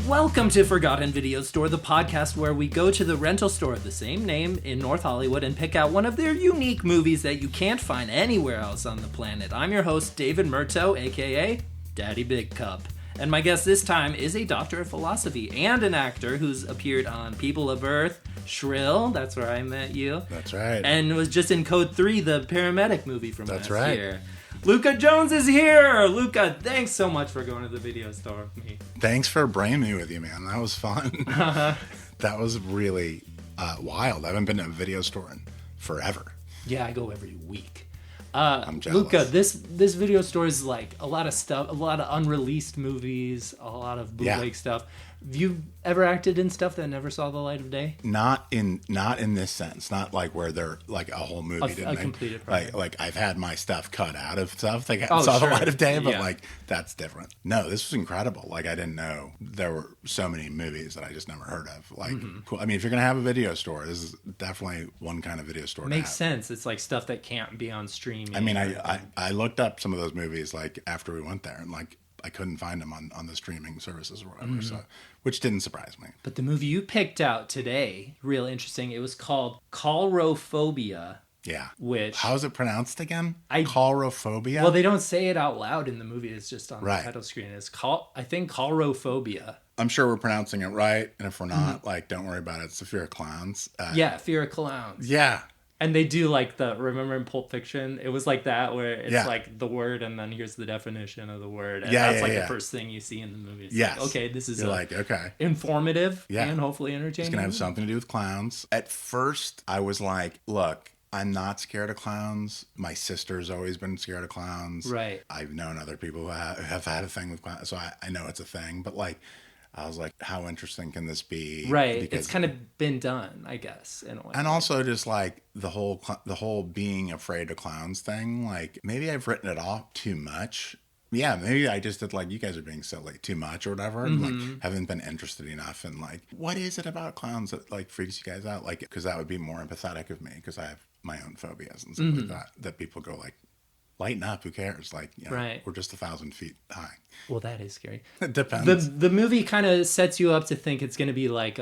Welcome to Forgotten Video Store, the podcast where we go to the rental store of the same name in North Hollywood and pick out one of their unique movies that you can't find anywhere else on the planet. I'm your host, David Murto, aka Daddy Big Cup. And my guest this time is a doctor of philosophy and an actor who's appeared on People of Earth, Shrill, that's where I met you. That's right. And was just in Code 3, the paramedic movie from That's last right. year. Luka Jones is here! Luka, thanks so much for going to the video store with me. Thanks for bringing me with you, man. That was fun. That was really wild. I haven't been to a video store in forever. Yeah, I go every week. I'm jealous. Luka, this video store is like a lot of stuff, a lot of unreleased movies, a lot of bootleg stuff. Have you ever acted in stuff that never saw the light of day? Not in this sense. Not like where they're like a whole movie. A completed project. Like I've had my stuff cut out of stuff that Oh, saw sure. the light of day, but Yeah. like that's different. No, this was incredible. Like I didn't know there were so many movies that I just never heard of. Like, cool. I mean, if you're gonna have a video store, this is definitely one kind of video store. Makes sense. It's like stuff that can't be on streaming. I mean, I looked up some of those movies like after we went there, and like I couldn't find them on the streaming services or whatever, so which didn't surprise me. But the movie you picked out today, real interesting. It was called Coulrophobia. Yeah. Which how is it pronounced again? I- Coulrophobia. Well, they don't say it out loud in the movie. It's just on Right. the title screen. It's I think Coulrophobia. I'm sure we're pronouncing it right, and if we're not, like, don't worry about it. It's the fear of clowns. Yeah, Fear of Clowns. Yeah. And they do like remember in Pulp Fiction, it was like that where it's Yeah. like the word and then here's the definition of the word. And Yeah, that's yeah, the yeah. first thing you see in the movie. It's Yes. like, okay, this is You're like, okay. informative Yeah. and hopefully It's entertaining. going to have something to do with clowns. At first, I was like, look, I'm not scared of clowns. My sister's always been scared of clowns. Right. I've known other people who have had a thing with clowns, so I know it's a thing. But like, I was like, how interesting can this be? Right. Because, It's kind of been done, I guess, in a way. and also just like the whole being afraid of clowns thing. Like maybe I've written it off too much. Yeah, maybe I just did like, you guys are being silly too much or whatever. And like haven't been interested enough in like, what is it about clowns that like freaks you guys out? Like, because that would be more empathetic of me because I have my own phobias and stuff like that people go like, lighten up, who cares? Like, you know, Right. we're just 1,000 feet high. Well, that is scary. It depends. The movie kind of sets you up to think it's going to be like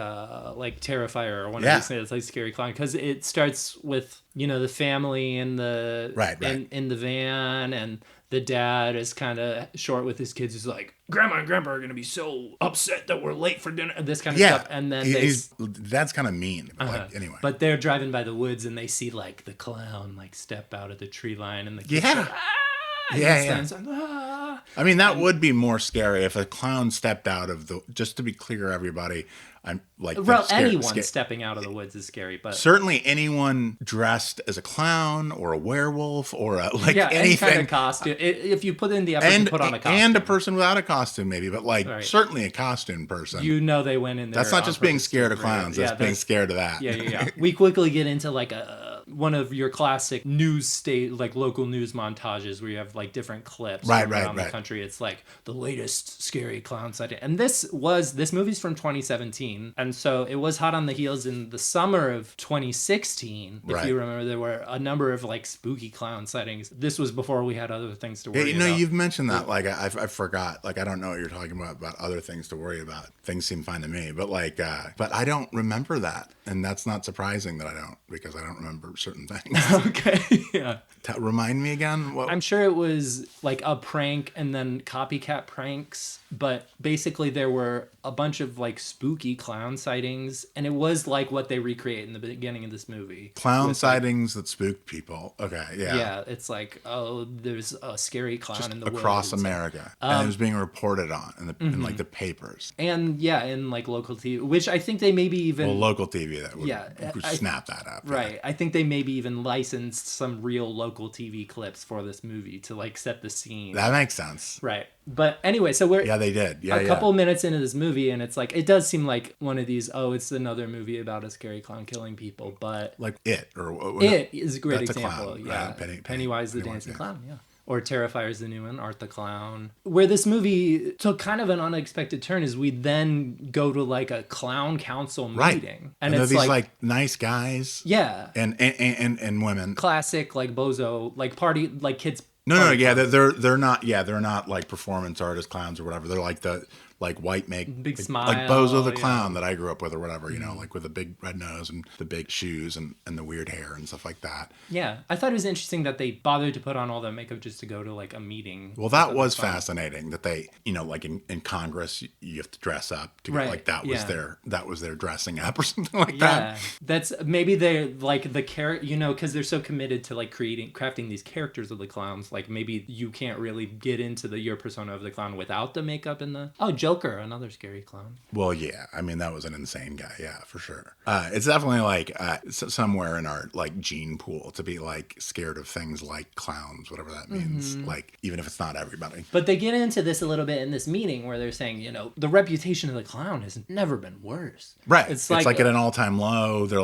Terrifier or one of these things, like Scary Clown, because it starts with, you know, the family in the Right. in the van, and the dad is kind of short with his kids. He's like, Grandma and Grandpa are going to be so upset that we're late for dinner, this kind of stuff. And then that's kind of mean. But like, anyway. But they're driving by the woods and they see like the clown like step out of the tree line, and the kids are like, ah! And Yeah, he yeah. stands like, ah! I mean, that would be more scary if a clown stepped out of the. Just to be clear, everybody, I'm like. Well, anyone stepping out of the woods is scary, but certainly anyone dressed as a clown or a werewolf or any anything. kind of costume. If you put in the effort to put on a costume, and a person without a costume, maybe, but like Right. certainly a costume person. you know they went in there. That's not on just being purpose scared to of clowns. Yeah, That's being scared of that. Yeah. We quickly get into like one of your classic local news montages where you have like different clips from around the country. It's like the latest scary clown sighting. And this movie's from 2017. And so it was hot on the heels in the summer of 2016. If you remember, there were a number of like spooky clown sightings. This was before we had other things to worry about. You've mentioned that. Like I forgot. Like I don't know what you're talking about other things to worry about. Things seem fine to me. But like, but I don't remember that. And that's not surprising that I don't, because I don't remember certain things. Okay, yeah. Remind me again? What? I'm sure it was like a prank and then copycat pranks, but basically there were a bunch of like spooky clown sightings, and it was like what they recreate in the beginning of this movie. Clown sightings that spook people. Okay, yeah. Yeah, it's like, oh, there's a scary clown in the woods. Across America. And it was being reported on in like the papers. And yeah, in like local TV, which I think they maybe even... Well, local TV that would snap that up. Right. Yeah. I think they maybe even licensed some real local TV clips for this movie to like set the scene. That makes sense. Right. But anyway, so we're... Yeah, they did. Yeah, a couple minutes into this movie, and it's like, it does seem like one of these, it's another movie about a scary clown killing people, but... Like It, or... It is a great That's example. A clown. Yeah. Pennywise the Dancing yeah. Clown, yeah. Or Terrifier's the new one, Art the Clown. Where this movie took kind of an unexpected turn is we then go to like a clown council meeting. And it's these like nice guys. Yeah. And women. Classic like bozo, like party, like kids No, yeah, they're not. Yeah, they're not like performance artist clowns or whatever. They're like the white make big smile, like Bozo the clown that I grew up with or whatever. You know, like with a big red nose and the big shoes and the weird hair and stuff like that. Yeah, I thought it was interesting that they bothered to put on all that makeup just to go to like a meeting. Well, that was fascinating that they, you know, like in Congress, you have to dress up to get like that was their dressing up or something like that. Yeah, that's maybe they're like the character, you know, because they're so committed to like crafting these characters of the clowns. Like maybe you can't really get into your persona of the clown without the makeup and the Joker, another scary clown. Well, yeah, I mean that was an insane guy, yeah, for sure. It's definitely like somewhere in our like gene pool to be like scared of things like clowns, whatever that means. Like even if it's not everybody. But they get into this a little bit in this meeting where they're saying, you know, the reputation of the clown has never been worse. Right. It's like at an all-time low. They're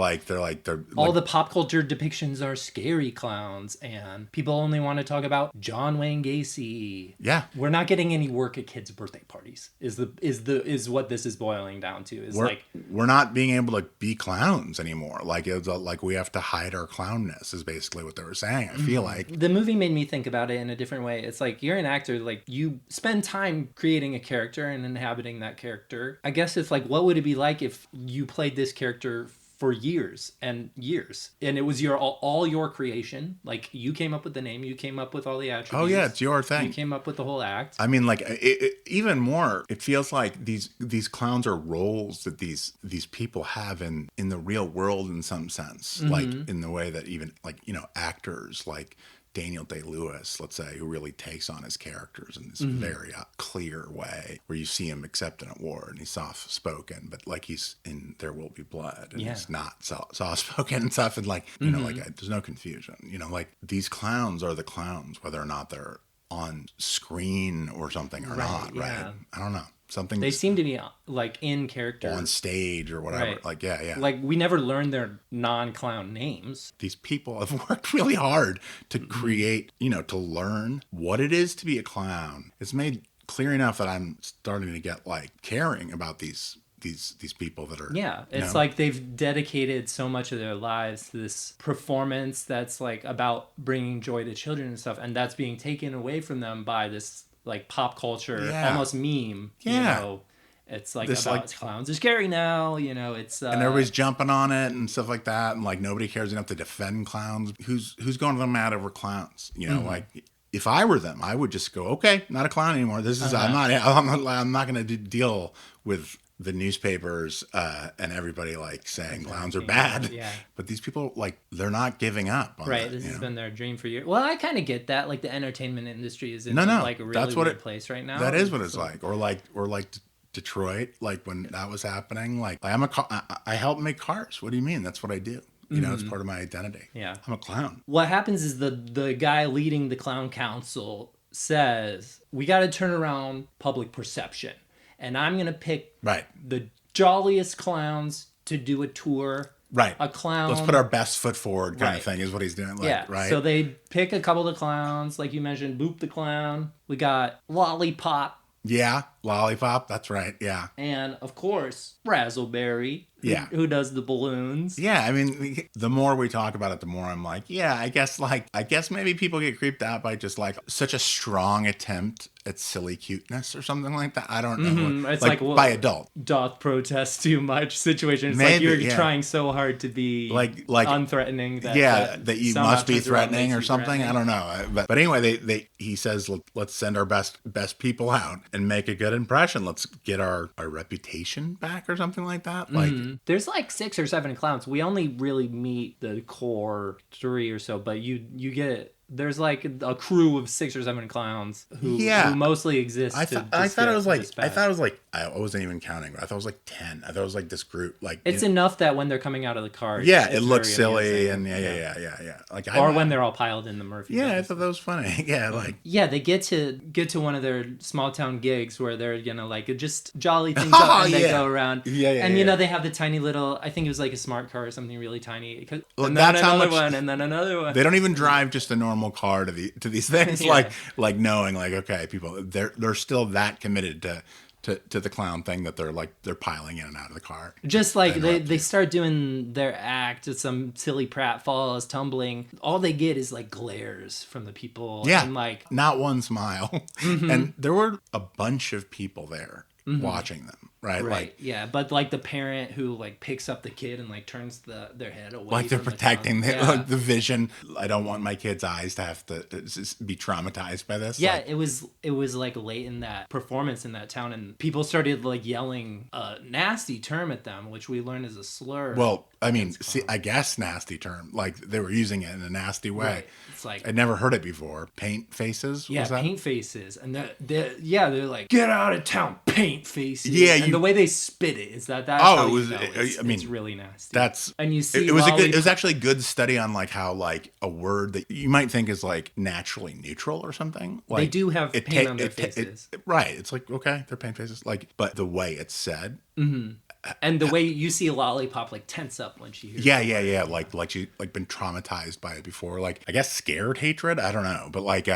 all the pop culture depictions are scary clowns, and people only want to talk about John Wayne Gacy. Yeah. We're not getting any work at kids' birthday parties. Is what this is boiling down to. We're not being able to be clowns anymore. Like it's like we have to hide our clownness is basically what they were saying. I feel like the movie made me think about it in a different way. It's like you're an actor, like you spend time creating a character and inhabiting that character. I guess it's like, what would it be like if you played this character for years and years, and it was all your creation? Like you came up with the name, you came up with all the attributes. Oh yeah, it's your thing. You came up with the whole act. I mean, like even more, it feels like these clowns are roles that these people have in the real world in some sense, like in the way that even like, you know, actors like Daniel Day-Lewis, let's say, who really takes on his characters in this very clear way, where you see him accept an award and he's soft-spoken, but like he's in There Will Be Blood, and he's not soft-spoken and stuff, and like, you know, like there's no confusion. You know, like these clowns are the clowns, whether or not they're on screen or something or not, right? I don't know. Something they seem to be like in character on stage or whatever. Right. Like yeah. Like we never learned their non-clown names. These people have worked really hard to create, you know, to learn what it is to be a clown. It's made clear enough that I'm starting to get like caring about these people that are it's like they've dedicated so much of their lives to this performance that's like about bringing joy to children and stuff, and that's being taken away from them by this like pop culture almost meme. You know, it's like this, about like, clowns are scary now, you know, it's and everybody's jumping on it and stuff like that, and like nobody cares enough to defend clowns. Who's going to them mad over clowns, you know? Like if I were them, I would just go, okay, not a clown anymore. This is I'm not going to deal with the newspapers and everybody like saying clowns are bad. But these people, like, they're not giving up on that, this has been their dream for years. Well, I kind of get that. Like the entertainment industry is in like a really weird place right now. That is what it's like. Or like Detroit, like when that was happening, like I help make cars. What do you mean? That's what I do. You know, it's part of my identity. Yeah. I'm a clown. What happens is the guy leading the clown council says, we got to turn around public perception. And I'm going to pick the jolliest clowns to do a tour. Right. A clown. Let's put our best foot forward kind of thing is what he's doing. Like, right. So they pick a couple of the clowns. Like you mentioned, Boop the Clown. We got Lollipop. Yeah. Lollipop. That's right. Yeah. And, of course, Razzleberry. Who does the balloons. Yeah, I mean, the more we talk about it, the more I'm like, yeah, I guess maybe people get creeped out by just like such a strong attempt at silly cuteness or something like that. I don't know. It's like by adult. Doth protest too much situation. It's maybe, like you're trying so hard to be like unthreatening. That you must be threatening or something. I don't know. But anyway, he says, let's send our best people out and make a good impression. Let's get our reputation back or something like that. Like. There's like 6 or 7 clowns. We only really meet the core 3 or so, but you get there's like a crew of 6 or 7 clowns who mostly exist. I thought it was like I wasn't even counting. I thought it was like 10. I thought it was like this group. Like it's enough that when they're coming out of the car, it looks silly and yeah. Like when they're all piled in the Murphy. Yeah, I thought that was funny. They get to one of their small town gigs where they're gonna like just jolly things up and they go around. And you know they have the tiny little. I think it was like a smart car or something really tiny. And then another one, and then another one. They don't even drive just a normal car to these things. Like knowing like, okay, people they're still that committed to to the clown thing that they're piling in and out of the car. Just like they start doing their act, some silly pratfalls, tumbling. All they get is like glares from the people. Yeah, and like not one smile. And there were a bunch of people there watching them, right? Like, yeah, but like the parent who like picks up the kid and like turns their head away, like they're from protecting the the vision. I don't want my kids' eyes to have to be traumatized by this. Yeah, like, it was like late in that performance in that town, and people started like yelling a nasty term at them, which we learned is a slur. Well, I mean, I guess nasty term. Like they were using it in a nasty way. Right. It's like I'd never heard it before. Paint faces. Yeah, was that? paint faces, and they're like, get out of town, paint faces. Yeah, and the way they spit it is that's oh, how it was. you know it's really nasty. That's and you see it was actually a good study on like how like a word that you might think is like naturally neutral or something. Like they do have paint on their faces, right? It's like okay, they're paint faces. Like, but the way it's said. And the way you see Lollipop like tense up when she hears yeah. Like she like been traumatized by it before. Like I guess scared hatred. I don't know, but like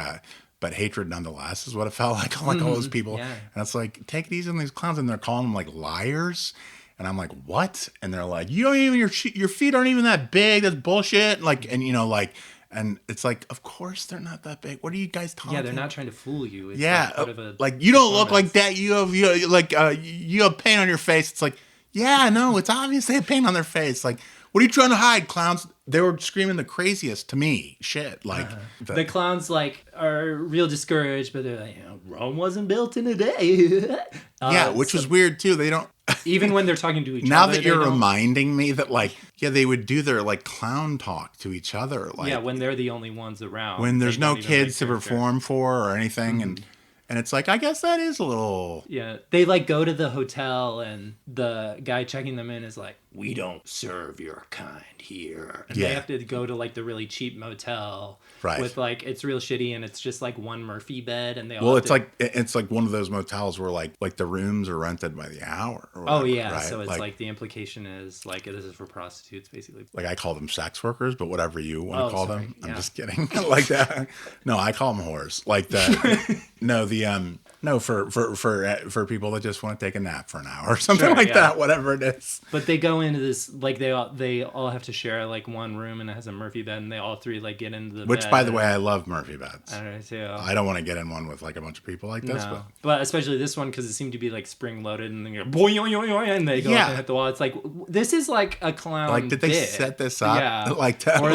but hatred nonetheless is what it felt like. Like all those people, yeah. and it's like take it easy on these clowns, and they're calling them like liars. And I'm like, what? And they're like, you don't even your feet aren't even that big. That's bullshit. Like, and you know, like. And it's like, of course they're not that big. What are you guys talking? Yeah, they're not trying to fool you. It's yeah, like you don't look like that. You have paint on your face. It's like, yeah, no, it's obvious they have paint on their face. Like, what are you trying to hide, clowns? They were screaming the craziest to me. Shit, like the clowns like are real discouraged, but they're like, Rome wasn't built in a day. Yeah, which was weird too. They don't. Even when they're talking to each other. Now that you're reminding me that, like, yeah, they would do their, like, clown talk to each other. Like, yeah, when they're the only ones around. When there's no kids to perform for or anything. And it's like, I guess that is a little... Yeah, they, like, go to the hotel, and the guy checking them in is like, we don't serve your kind here. And they have to go to, like, the really cheap motel. Right. With, like, it's real shitty, and it's just, like, one Murphy bed, and they all Well, it's like one of those motels where, like the rooms are rented by the hour. Or whatever, yeah, right? so it's, like, the implication is, like, this is for prostitutes, basically. Like, I call them sex workers, but whatever you want to call them. I'm just kidding. Like that. No, I call them whores. Like that. No, for people that just want to take a nap for an hour or something that, whatever it is. But they go into this, like, they all have to share, like, one room, and it has a Murphy bed, and they all three, like, get into the Which, bed. by the way, I love Murphy beds. I do too. I don't want to get in one with, like, a bunch of people like this. No. But especially this one, because it seemed to be, like, spring-loaded, and then you're and they go up and hit the wall. It's like, this is, like, a clown Like, did they bit. set this up? Yeah. Like that? Or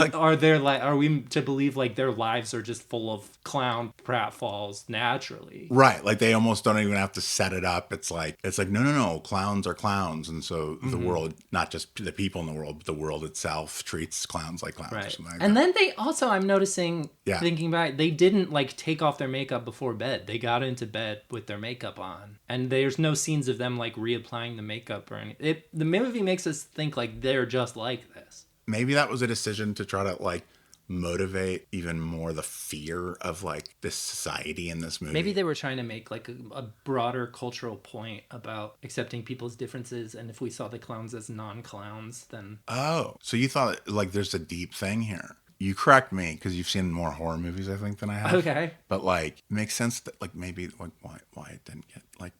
are we to believe, like, their lives are just full of clown pratfalls naturally? Right. Like, they almost don't even have to set it up. It's like no, clowns are clowns, and so the world, not just the people in the world, but the world itself treats clowns like clowns. Right. Or something like and that. then they also, I'm noticing, thinking about it, they didn't like take off their makeup before bed. They got into bed with their makeup on, and there's no scenes of them like reapplying the makeup or anything. The movie makes us think like they're just like this. Maybe that was a decision to try to like motivate even more the fear of like this society in this movie. Maybe they were trying to make like a broader cultural point about accepting people's differences, and if we saw the clowns as non-clowns, then... Oh, so you thought like there's a deep thing here. You correct me because you've seen more horror movies, I think, than I have. Okay. But like, it makes sense that like maybe like why it didn't get like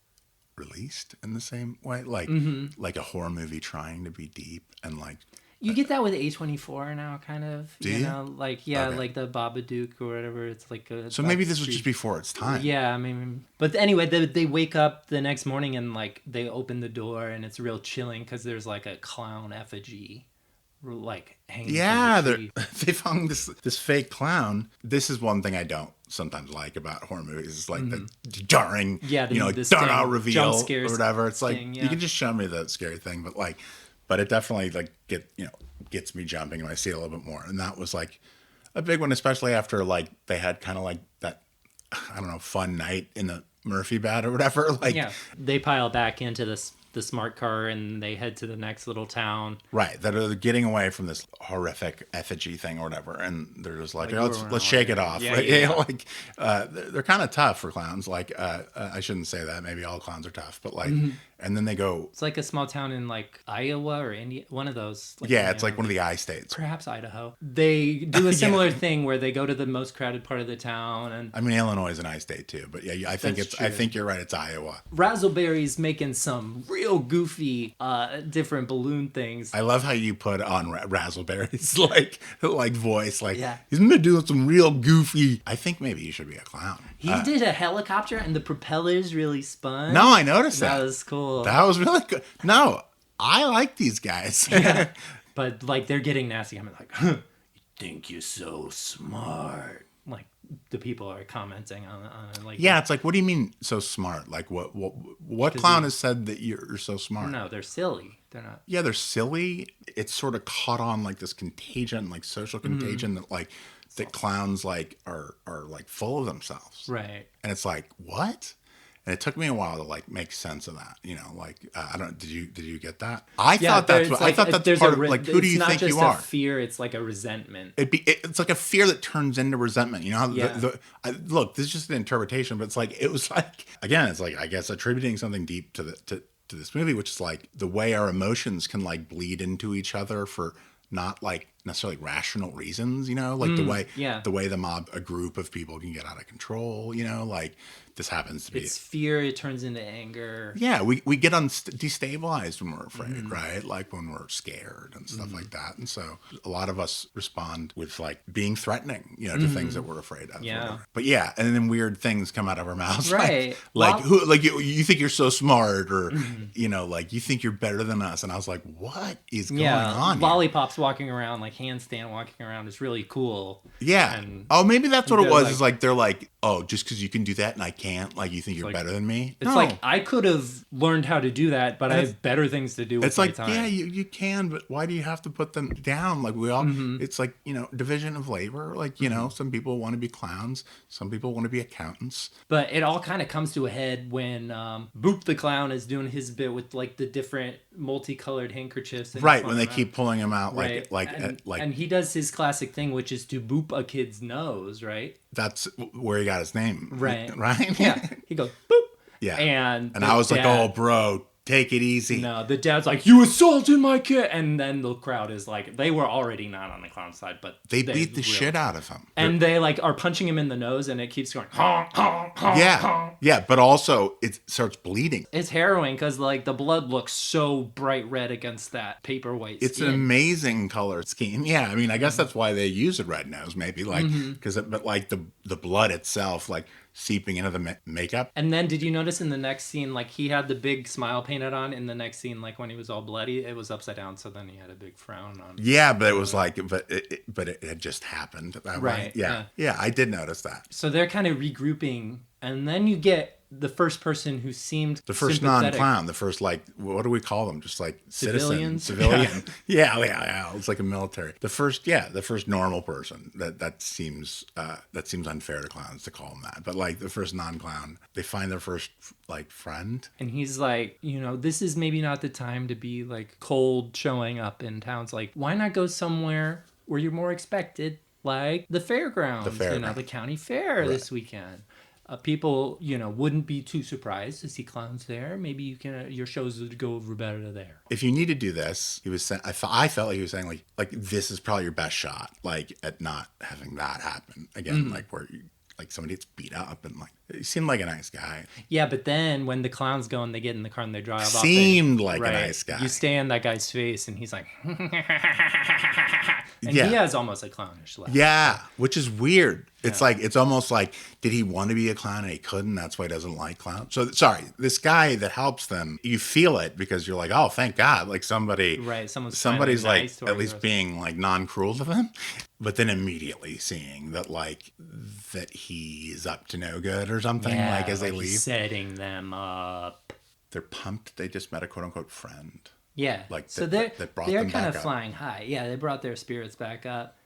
released in the same way, like like a horror movie trying to be deep and like. You get that with A24 now, kind of. Do you? Know, like, like the Babadook or whatever. It's like a... So maybe this was just before its time. Yeah, I mean... But anyway, they wake up the next morning and, like, they open the door and it's real chilling because there's, like, a clown effigy, like, hanging from the tree. They found this fake clown. This is one thing I don't sometimes like about horror movies. It's like the jarring, done out reveal or whatever. It's like, you can just show me the scary thing, but, like... But it definitely like gets me jumping when I see it a little bit more. And that was like a big one, especially after like they had kind of like that, I don't know, fun night in the Murphy bed or whatever. Like they pile back into the smart car and they head to the next little town. Right, that are getting away from this horrific effigy thing or whatever, and they're just like let's shake it off. Yeah, right? yeah. Like they're kind of tough for clowns. Like I shouldn't say that. Maybe all clowns are tough, but like And then they go... It's like a small town in like Iowa or India, one of those. Like, yeah, it's like one of the I states. Perhaps Idaho. They do a similar thing where they go to the most crowded part of the town. And I mean, Illinois is an I state too, but yeah, I think you're right. It's Iowa. Razzleberry's making some real goofy, different balloon things. I love how you put on Razzleberry's like voice, like he's doing some real goofy. I think maybe you should be a clown. He did a helicopter and the propellers really spun. No, I noticed that. That was cool. That was really good. No, I like these guys. Yeah. But like they're getting nasty. I'm like, huh, you think you're so smart? Like the people are commenting on it. Like, yeah, it's like, what do you mean so smart? Like what clown has said that you're so smart? No, they're silly. They're not. Yeah, they're silly. It's sort of caught on like this contagion, like social contagion that like that clowns like are like full of themselves. Right. And it's like, what? And it took me a while to like make sense of that, you know. Like I don't. Did you get that? I thought that's part of like who do you think you are? It's not just a fear; it's like a resentment. It's like a fear that turns into resentment. You know, look, this is just an interpretation, but it's like it was like again, it's like I guess attributing something deep to this movie, which is like the way our emotions can like bleed into each other for not like necessarily rational reasons, you know, like the way a group of people can get out of control, you know, like this happens to be. It's fear, it turns into anger. Yeah, we get destabilized when we're afraid, right? Like when we're scared and stuff like that. And so a lot of us respond with like being threatening, you know, to things that we're afraid of. Yeah. But yeah, and then weird things come out of our mouths. Right. Like you think you're so smart or, you know, like you think you're better than us. And I was like, what is going on here? Lollipops walking around, like handstand walking around is really cool. Yeah. And maybe that's what it was. Is like, they're like, oh, just because you can do that and I can't, like you think you're better than me? It's like, I could have learned how to do that, but I have better things to do with my time. Yeah, you can, but why do you have to put them down? Like we all, it's like, you know, division of labor. Like, you know, some people want to be clowns. Some people want to be accountants. But it all kind of comes to a head when Boop the Clown is doing his bit with like the different multicolored handkerchiefs. Right, when they keep pulling him out and he does his classic thing, which is to boop a kid's nose, right? That's where he got his name. Right. Right? Yeah. He goes, boop. Yeah. And I was like, oh, bro, take it easy. No, the dad's like, you assaulted my kid. And then the crowd is like, they were already not on the clown side, but they beat the shit out of him. And they like are punching him in the nose and it keeps going, honk, honk, honk, honk. Yeah, but also it starts bleeding. It's harrowing because like the blood looks so bright red against that paper white skin. It's an amazing color scheme. Yeah, I mean, I guess that's why they use a red nose, maybe, like, but like the blood itself, like, seeping into the makeup. And then did you notice in the next scene, like he had the big smile painted on, in the next scene, like when he was all bloody, it was upside down, so then he had a big frown on. Yeah, but it was like, but it had just happened that way. Yeah, I did notice that. So they're kind of regrouping, and then you get the first person who seemed the first non-clown, the first, like, what do we call them? Just like civilian. Yeah. It's like a military. The first normal person. That seems unfair to clowns to call them that. But like the first non-clown, they find their first like friend, and he's like, you know, this is maybe not the time to be like cold showing up in towns. Like, why not go somewhere where you're more expected, like the fairgrounds, you know, the county fair this weekend. People, you know, wouldn't be too surprised to see clowns there. Maybe you can your shows would go over better there. If you need to do this, he was saying, I felt like he was saying like this is probably your best shot, like at not having that happen again, like where you, like somebody gets beat up and like he seemed like a nice guy. Yeah, but then when the clowns go and they get in the car and they drive off, seemed like a nice guy. You stay in that guy's face and he's like, and he has almost a clownish laugh. Yeah, which is weird. It's like, it's almost like, did he want to be a clown and he couldn't? That's why he doesn't like clowns. So, sorry, this guy that helps them, you feel it because you're like, oh, thank God. Like somebody's like nice at least being like non-cruel to them. But then immediately seeing that like, that he is up to no good or something, like as they leave. Setting them up. They're pumped. They just met a quote unquote friend. Yeah. Like so they're kind of flying high. Yeah, they brought their spirits back up.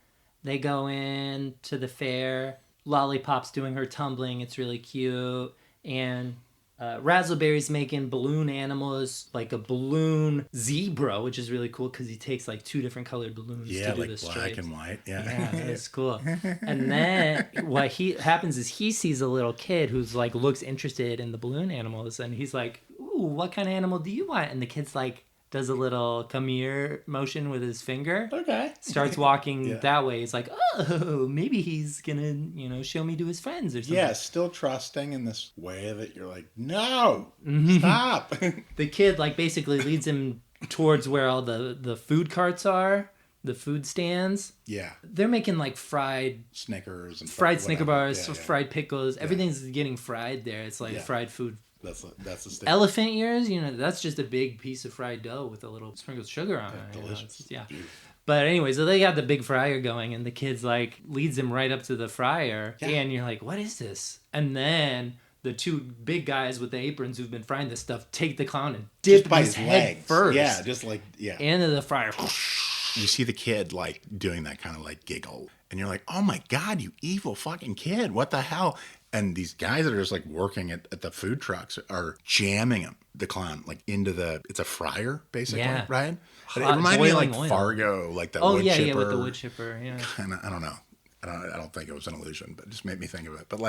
They go in to the fair. Lollipop's doing her tumbling. It's really cute. And Razzleberry's making balloon animals, like a balloon zebra, which is really cool because he takes like two different colored balloons to do like the stripes. Black and white. Yeah, it's cool. And then what happens is he sees a little kid who's like looks interested in the balloon animals, and he's like, "Ooh, what kind of animal do you want?" And the kid's like, does a little come here motion with his finger. Okay. Starts walking that way. He's like, oh, maybe he's gonna, show me to his friends or something. Yeah, still trusting in this way that you're like, no, stop. The kid like basically leads him towards where all the food carts are, the food stands. Yeah. They're making like fried Snickers and fried Snicker bars, yeah. fried pickles. Everything's getting fried there. It's like fried food. That's the stick. Elephant ears, that's just a big piece of fried dough with a little sprinkled sugar on it. Delicious. Yeah. But anyway, so they got the big fryer going, and the kid's like leads him right up to the fryer, and you're like, what is this? And then the two big guys with the aprons who've been frying this stuff take the clown and dip his head first. Yeah, into the fryer. You see the kid like doing that kind of like giggle, and you're like, oh my God, you evil fucking kid. What the hell? And these guys that are just like working at the food trucks are jamming him, the clown, like into it's a fryer, basically, right? But it reminded me of like oil. Fargo, like the wood chipper. Yeah, with the wood chipper, yeah. I don't know. I don't think it was an illusion, but it just made me think of it. But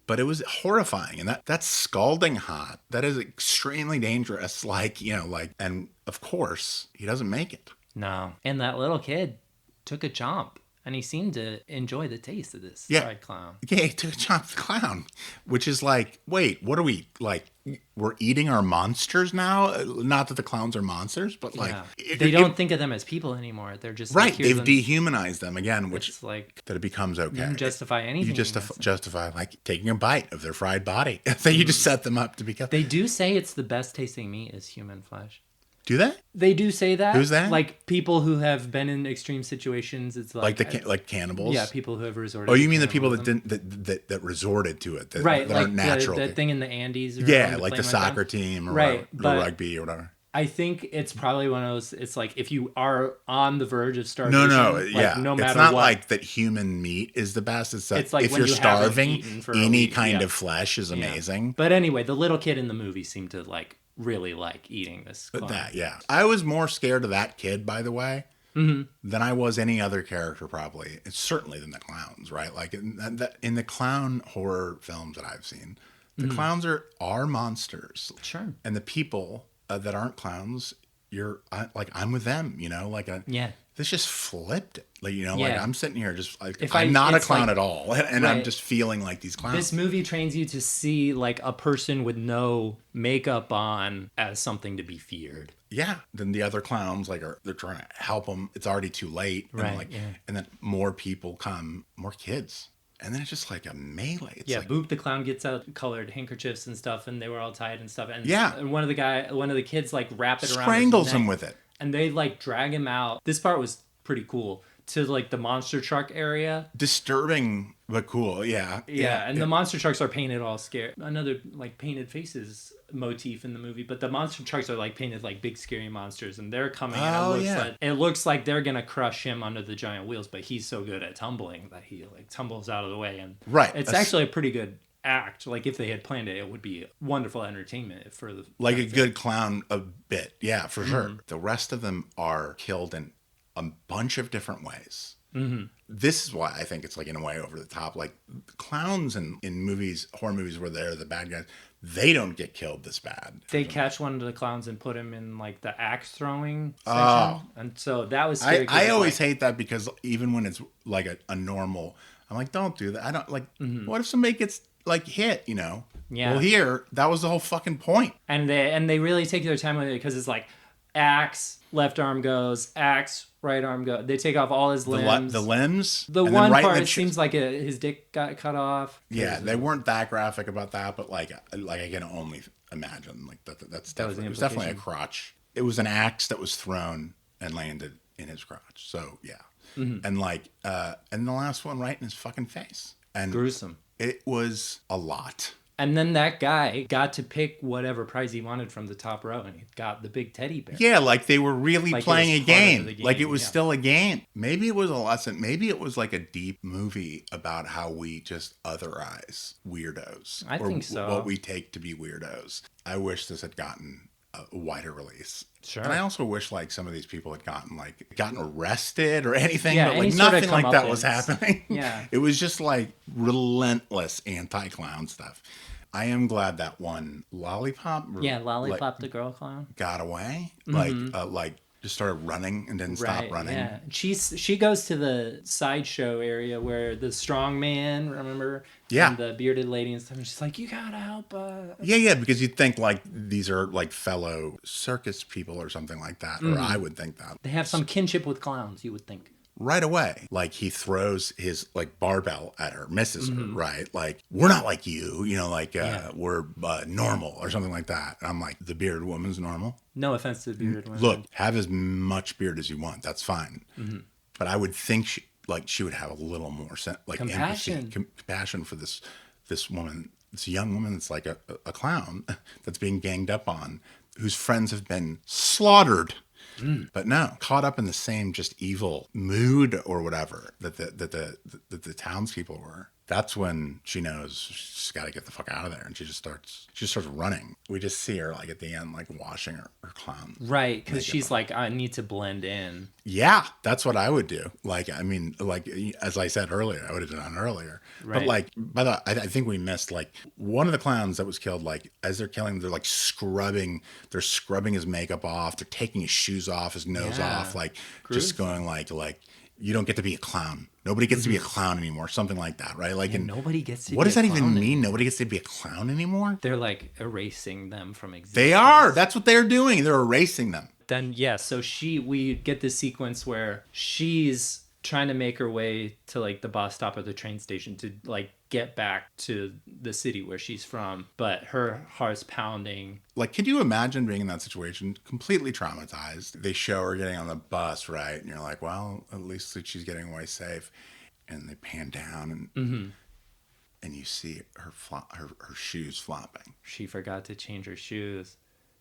but it was horrifying, and that's scalding hot. That is extremely dangerous. And of course, he doesn't make it. No, and that little kid took a chomp. And he seemed to enjoy the taste of this fried clown. Yeah, he took a chomp of the clown, which is like, wait, what are we, like, we're eating our monsters now? Not that the clowns are monsters, but like... Yeah. They don't think of them as people anymore. They're just... Right, they've dehumanized them again, which... It's like... That it becomes okay. You can justify anything. You justify, like, taking a bite of their fried body. So you just set them up to become... They do say it's the best tasting meat is human flesh. Do they? They do say that. Who's that? Like people who have been in extreme situations. It's like like cannibals. Yeah, people who have resorted. Oh, you mean the people that didn't that resorted to it? That like aren't natural. The thing in the Andes. Like the soccer team or rugby or whatever. I think it's probably one of those. It's like if you are on the verge of starvation. No matter it's not what, like that. Human meat is the best. It's like if when you're starving, any kind of flesh is amazing. But anyway, the little kid in the movie seemed to really like eating this clown. I was more scared of that kid, by the way, than I was any other character, probably. It's certainly than the clowns, right? Like in the clown horror films that I've seen, the clowns are monsters. Sure. And the people that aren't clowns, I'm with them, This just flipped it. I'm sitting here just like, I'm not a clown at all. And I'm just feeling like these clowns. This movie trains you to see like a person with no makeup on as something to be feared. Yeah. Then the other clowns they're trying to help them. It's already too late. Right. And then more people come, more kids. And then it's just like a melee. It's Boop the clown gets out colored handkerchiefs and stuff, and they were all tied and stuff. And one of the kids wrap it around, strangles him with it. And they drag him out. This part was pretty cool to the monster truck area. Disturbing but cool, yeah. And the monster trucks are painted all scared. Another painted faces motif in the movie, but the monster trucks are painted like big scary monsters, and they're coming. And it looks like they're gonna crush him under the giant wheels, but he's so good at tumbling that he tumbles out of the way. And it's actually a pretty good act. If they had planned it would be wonderful entertainment for the a good clown a bit, for sure. The rest of them are killed in a bunch of different ways. This is why I think it's in a way over the top. Clowns in movies, horror movies, where they're the bad guys, they don't get killed this bad. They catch one of the clowns and put him in the axe throwing section, and so that was scary. I always hate that, because even when it's a normal, I'm like, don't do that. I don't What if somebody gets hit? Yeah. Well, here that was the whole fucking point. And they really take their time with it, because it's axe, left arm goes, axe, right arm goes. They take off all his limbs. The limbs. The one part, it seems like his dick got cut off. Yeah, they weren't that graphic about that, but I can only imagine that's definitely, it was definitely a crotch. It was an axe that was thrown and landed in his crotch. So yeah, and and the last one right in his fucking face. And gruesome. It was a lot. And then that guy got to pick whatever prize he wanted from the top row, and he got the big teddy bear. Yeah, they were really playing a game. It was still a game. Maybe it was a lesson. Maybe it was a deep movie about how we just otherize weirdos. I think so. What we take to be weirdos. I wish this had gotten a wider release. Sure. And I also wish some of these people had gotten arrested or anything, but any nothing like that was happening. Yeah. It was just relentless anti-clown stuff. I am glad that one Lollipop. Yeah, Lollipop the girl clown got away. Like just started running and didn't stop running. Yeah, she goes to the sideshow area where the strong man, remember? Yeah. And the bearded lady and stuff. And she's like, you gotta help us. Yeah, because you'd think like these are like fellow circus people or something like that. Or I would think that. They have some kinship with clowns, you would think. Right away. Like he throws his like barbell at her, misses her, right? Like, we're not like you, like we're normal or something like that. And I'm like, the bearded woman's normal? No offense to the bearded woman. Look, have as much beard as you want. That's fine. But I would think she would have a little more compassion. Compassion for this woman, this young woman that's like a clown that's being ganged up on, whose friends have been slaughtered. But no, caught up in the same just evil mood or whatever that the townspeople were. That's when she knows she's got to get the fuck out of there, and she just starts running. We just see her like at the end, like washing her clown. Right, because she's like, I need to blend in. Yeah, that's what I would do. Like, I mean, like as I said earlier, I would have done earlier. Right. But like, by the way, I think we missed like one of the clowns that was killed. Like as they're killing him, they're like scrubbing his makeup off. They're taking his shoes off, his nose off, like just going like you don't get to be a clown. Nobody gets to be a clown anymore. Something like that, right? Like, and nobody gets to. What does that even mean? Nobody gets to be a clown anymore? They're like erasing them from existence. They are. That's what they're doing. They're erasing them. Then so we get this sequence where she's trying to make her way to like the bus stop or the train station to like get back to the city where she's from, but her heart's pounding. Like, could you imagine being in that situation, completely traumatized? They show her getting on the bus, right? And you're like, well, at least she's getting away safe. And they pan down and you see her shoes flopping. She forgot to change her shoes.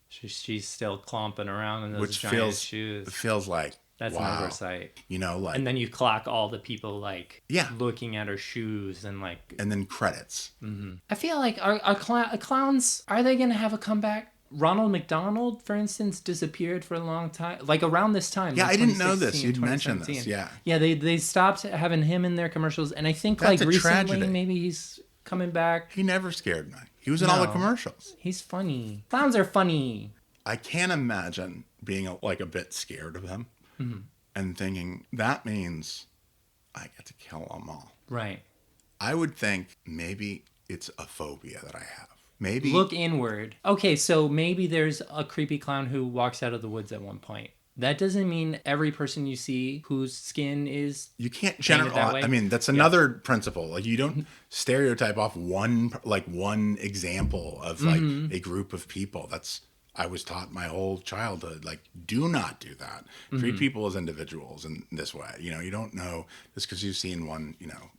She's still clomping around in those giant shoes. It feels like, that's an oversight. Like... And then you clock all the people, like, looking at her shoes and, like... And then credits. I feel like, are clowns, are they going to have a comeback? Ronald McDonald, for instance, disappeared for a long time. Like, around this time. Yeah, I didn't know this. You'd mentioned this, yeah. Yeah, they stopped having him in their commercials. And I think, that's like, recently, tragedy. Maybe he's coming back. He never scared me. He was in all the commercials. He's funny. Clowns are funny. I can't imagine being a bit scared of him. And thinking, that means I get to kill them all. Right. I would think maybe it's a phobia that I have. Maybe... Look inward. Okay, so maybe there's a creepy clown who walks out of the woods at one point. That doesn't mean every person you see whose skin is... You can't generalize. I mean, that's another principle. Like, you don't stereotype off one example of, like, a group of people. I was taught my whole childhood, like, do not do that. Treat people as individuals in this way. You don't know, just because you've seen one,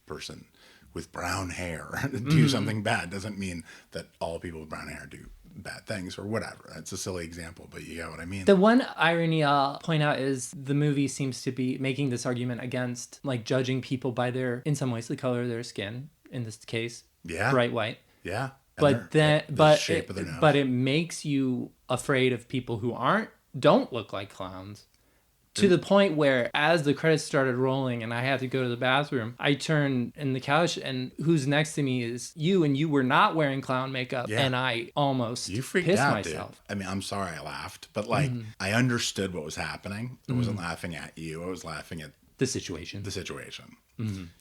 person with brown hair do something bad doesn't mean that all people with brown hair do bad things or whatever. That's a silly example, but you get what I mean. The one irony I'll point out is the movie seems to be making this argument against, like, judging people by in some ways, the color of their skin, in this case, bright white. Yeah. But it makes you afraid of people who don't look like clowns, to the point where as the credits started rolling and I had to go to the bathroom, I turned in the couch and who's next to me is you, and you were not wearing clown makeup, and I almost pissed myself. Dude. I mean, I'm sorry I laughed, but like I understood what was happening. I wasn't laughing at you. I was laughing at the situation.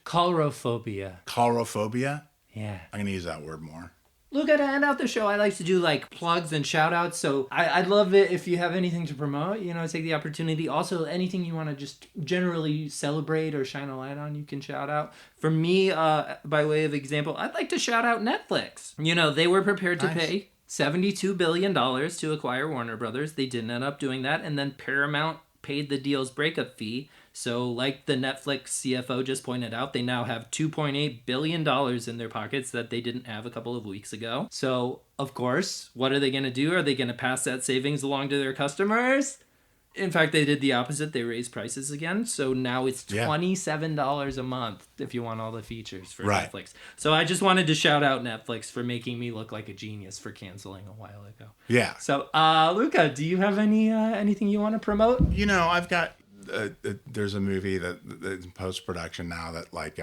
Coulrophobia. Coulrophobia? Yeah. I'm going to use that word more. Luka, to end out the show, I like to do like plugs and shout outs. So I'd love it if you have anything to promote, take the opportunity. Also, anything you want to just generally celebrate or shine a light on, you can shout out. For me, by way of example, I'd like to shout out Netflix. They were prepared to pay $72 billion to acquire Warner Brothers. They didn't end up doing that. And then Paramount paid the deal's breakup fee. So like the Netflix CFO just pointed out, they now have $2.8 billion in their pockets that they didn't have a couple of weeks ago. So, of course, what are they going to do? Are they going to pass that savings along to their customers? In fact, they did the opposite. They raised prices again. So now it's $27 a month if you want all the features for Netflix. So I just wanted to shout out Netflix for making me look like a genius for canceling a while ago. Yeah. So, Luka, do you have anything you want to promote? I've got... there's a movie that's in post-production now that like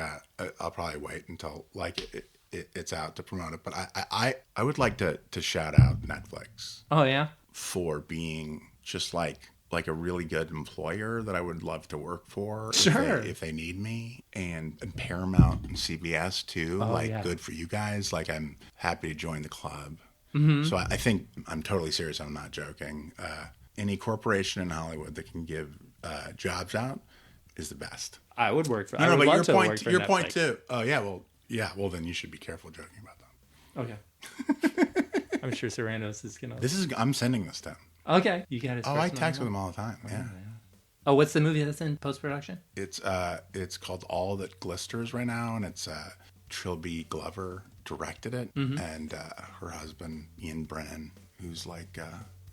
I'll probably wait until like it's out to promote it. But I would like to shout out Netflix. Oh, yeah? For being just like a really good employer that I would love to work for. Sure. If they need me. And Paramount and CBS too. Good for you guys. Like, I'm happy to join the club. Mm-hmm. So I think I'm totally serious. I'm not joking. Any corporation in Hollywood that can give jobs out is the best. I would work for. No, I would but love to work for your Netflix. point too. Oh yeah, well then you should be careful joking about that. Okay. I'm sure Sarandos is gonna. I'm sending this to him. Okay, you got his. Oh, I text with him all the time. Yeah. Oh, what's the movie that's in post production? It's called All That Glisters right now, and it's Shrill Glover directed it, and her husband Ian Brennan, who's like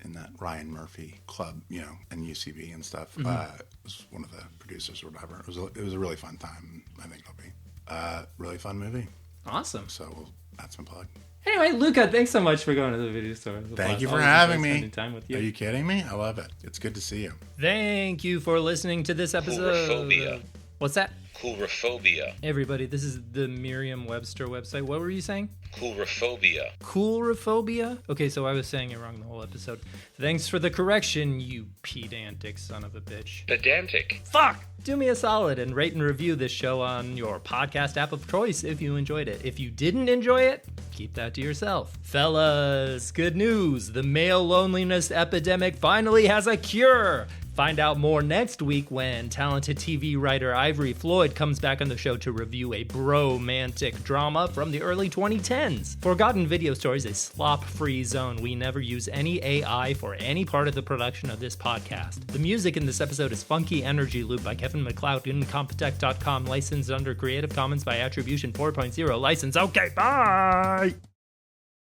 in that Ryan Murphy club, and UCB and stuff, was one of the producers or whatever. It was a really fun time. I think it'll be a really fun movie. Awesome. So that's my plug. Anyway, Luka, thanks so much for going to the video store. Thank you for having me. Time with you. Are you kidding me? I love it. It's good to see you. Thank you for listening to this episode. Coulrophobia. What's that? Coulrophobia. Everybody, this is the Merriam-Webster website. What were you saying? Coulrophobia. Coulrophobia? Okay, so I was saying it wrong the whole episode. Thanks for the correction, you pedantic son of a bitch. Pedantic. Fuck! Do me a solid and rate and review this show on your podcast app of choice if you enjoyed it. If you didn't enjoy it, keep that to yourself. Fellas, good news. The male loneliness epidemic finally has a cure. Find out more next week when talented TV writer Ivory Floyd comes back on the show to review a bromantic drama from the early 2010s. Forgotten Video Store is a slop-free zone. We never use any AI for any part of the production of this podcast. The music in this episode is Funky Energy Loop by Kevin MacLeod, Incompetech.com, licensed under Creative Commons by Attribution 4.0 license. Okay, bye!